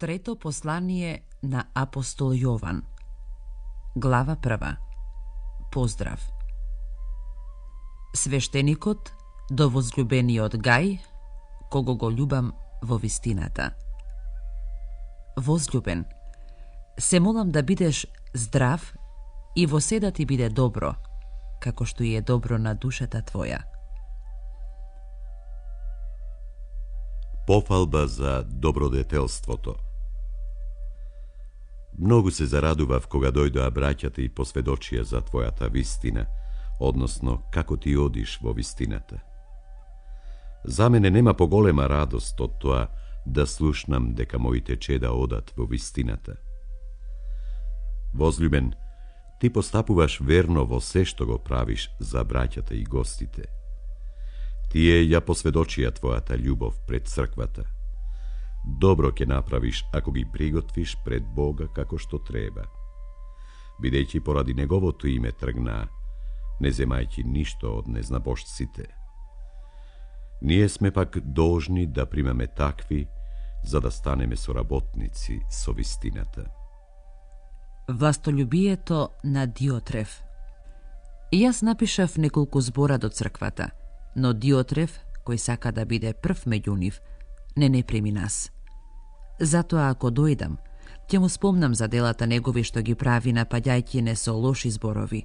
Трето послание на апостол Јован. Глава 1. Поздрав. Свештеникот до возлюбениот Гај, кого го љубам во вистината. Возлюбен, се молам да бидеш здрав и во се да ти биде добро, како што и е добро на душата твоја. Пофалба за добродетелството. Многу се зарадував кога дојдоа браќата и посведочија за твојата вистина, односно како ти одиш во вистината. За мене нема поголема радост од тоа да слушнам дека моите чеда одат во вистината. Возлюбен, ти постапуваш верно во се што го правиш за браќата и гостите. Тие ја посведочија твојата љубов пред црквата. Добро ќе направиш ако ги приготвиш пред Бога како што треба. Бидејќи поради Неговото име тргнаа, не земајќи ништо од незнабожците. Ние сме пак должни да примаме такви, за да станеме соработници со вистината. Властолюбието на Диотреф. Јас напишав неколку збора до црквата, но Диотреф, кој сака да биде прв меѓу нив, не прими нас. Затоа ако дојдам, ќе му спомнам за делата негови што ги прави напаѓајќи не со лоши зборови.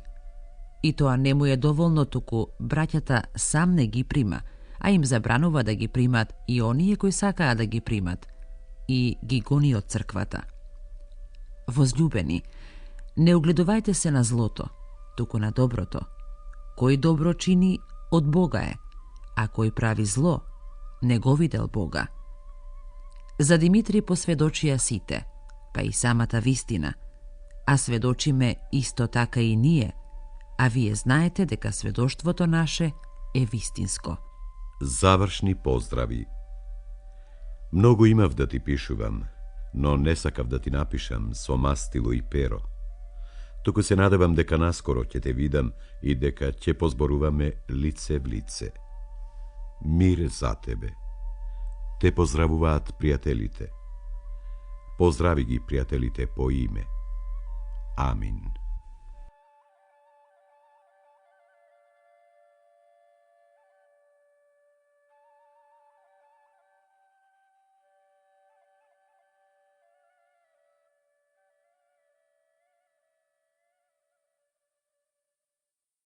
И тоа не му е доволно, туку браќата сам не ги прима, а им забранува да ги примат и оние кои сакаа да ги примат, и ги гони од црквата. Возлюбени, не огледувајте се на злото, туку на доброто. Кој добро чини, од Бога е, а кој прави зло, не го видел Бога. За Димитри посведочија сите, па и самата вистина, а сведочиме исто така и ние, а вие знаете дека сведоштвото наше е вистинско. Завршни поздрави. Многу имав да ти пишувам, но не сакав да ти напишам со мастило и перо. Туку се надевам дека наскоро ќе те видам и дека ќе позборуваме лице в лице. Мир за тебе. Те поздравуваат пријателите. Поздрави ги пријателите по име. Амин.